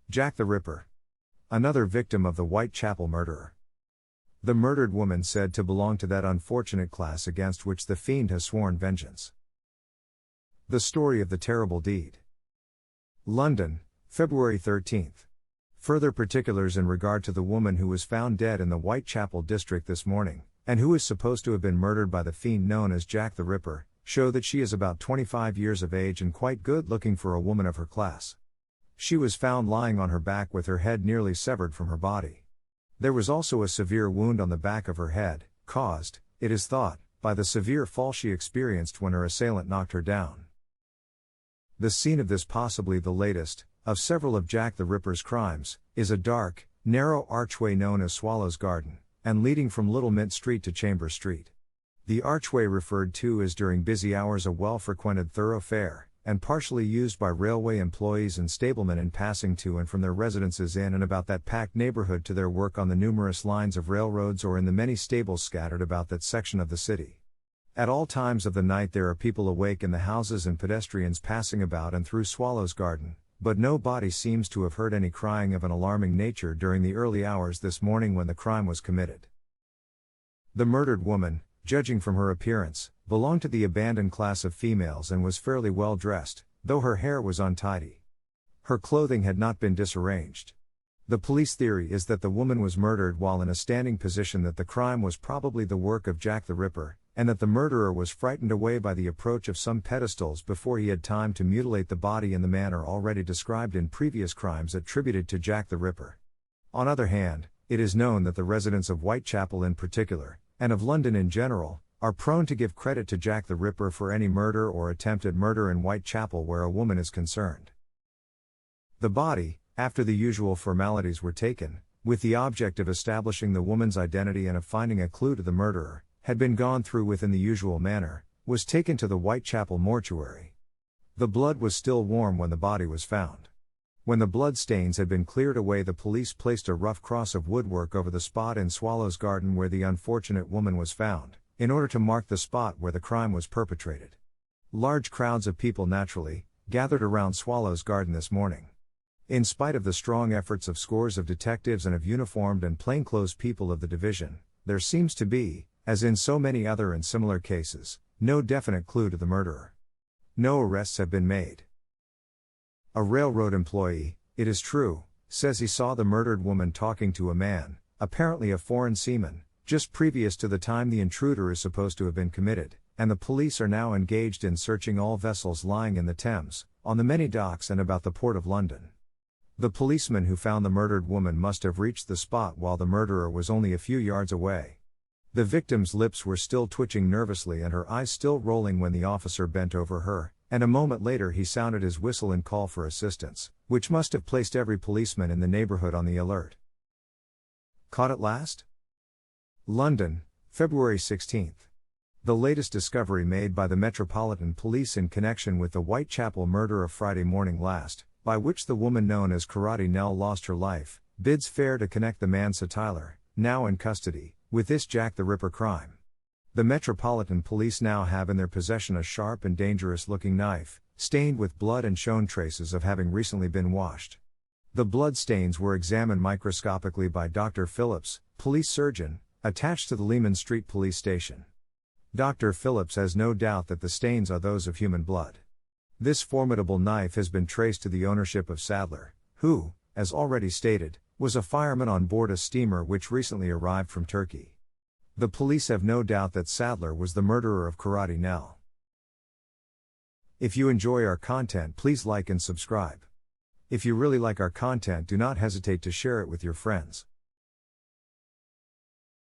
Jack the Ripper. Another victim of the Whitechapel murderer. The murdered woman said to belong to that unfortunate class against which the Fiend has sworn vengeance. The story of the terrible deed. London, February 13. Further particulars in regard to the woman who was found dead in the Whitechapel district this morning, and who is supposed to have been murdered by the Fiend known as Jack the Ripper, show that she is about 25 years of age and quite good looking for a woman of her class. She was found lying on her back with her head nearly severed from her body. There was also a severe wound on the back of her head, caused, it is thought, by the severe fall she experienced when her assailant knocked her down. The scene of this possibly the latest, of several of Jack the Ripper's crimes, is a dark, narrow archway known as Swallow's Garden, and leading from Little Mint Street to Chambers Street. The archway referred to is during busy hours a well-frequented thoroughfare, and partially used by railway employees and stablemen in passing to and from their residences in and about that packed neighborhood to their work on the numerous lines of railroads or in the many stables scattered about that section of the city. At all times of the night there are people awake in the houses and pedestrians passing about and through Swallow's Garden, but nobody seems to have heard any crying of an alarming nature during the early hours this morning when the crime was committed. The murdered woman, judging from her appearance, belonged to the abandoned class of females and was fairly well dressed, though her hair was untidy. Her clothing had not been disarranged. The police theory is that the woman was murdered while in a standing position, that the crime was probably the work of Jack the Ripper, and that the murderer was frightened away by the approach of some pedestals before he had time to mutilate the body in the manner already described in previous crimes attributed to Jack the Ripper. On other hand, it is known that the residents of Whitechapel in particular, and of London in general, are prone to give credit to Jack the Ripper for any murder or attempted murder in Whitechapel where a woman is concerned. The body, after the usual formalities were taken, with the object of establishing the woman's identity and of finding a clue to the murderer, had been gone through within the usual manner, was taken to the Whitechapel mortuary. The blood was still warm when the body was found. When the blood stains had been cleared away, the police placed a rough cross of woodwork over the spot in Swallow's Garden where the unfortunate woman was found, in order to mark the spot where the crime was perpetrated. Large crowds of people naturally gathered around Swallow's Garden this morning. In spite of the strong efforts of scores of detectives and of uniformed and plainclothes people of the division, there seems to be, as in so many other and similar cases, no definite clue to the murderer. No arrests have been made. A railroad employee, it is true, says he saw the murdered woman talking to a man, apparently a foreign seaman, just previous to the time the intruder is supposed to have been committed, and the police are now engaged in searching all vessels lying in the Thames, on the many docks and about the Port of London. The policeman who found the murdered woman must have reached the spot while the murderer was only a few yards away. The victim's lips were still twitching nervously and her eyes still rolling when the officer bent over her, and a moment later he sounded his whistle in call for assistance, which must have placed every policeman in the neighborhood on the alert. Caught at last? London, February 16. The latest discovery made by the Metropolitan Police in connection with the Whitechapel murder of Friday morning last, by which the woman known as Karate Nell lost her life, bids fair to connect the man Tyler, now in custody, with this Jack the Ripper crime. The Metropolitan Police now have in their possession a sharp and dangerous-looking knife, stained with blood and shown traces of having recently been washed. The blood stains were examined microscopically by Dr. Phillips, police surgeon, attached to the Leman Street Police Station. Dr. Phillips has no doubt that the stains are those of human blood. This formidable knife has been traced to the ownership of Sadler, who, as already stated, was a fireman on board a steamer which recently arrived from Turkey. The police have no doubt that Sadler was the murderer of Karate Nell. If you enjoy our content, please like and subscribe. If you really like our content, do not hesitate to share it with your friends.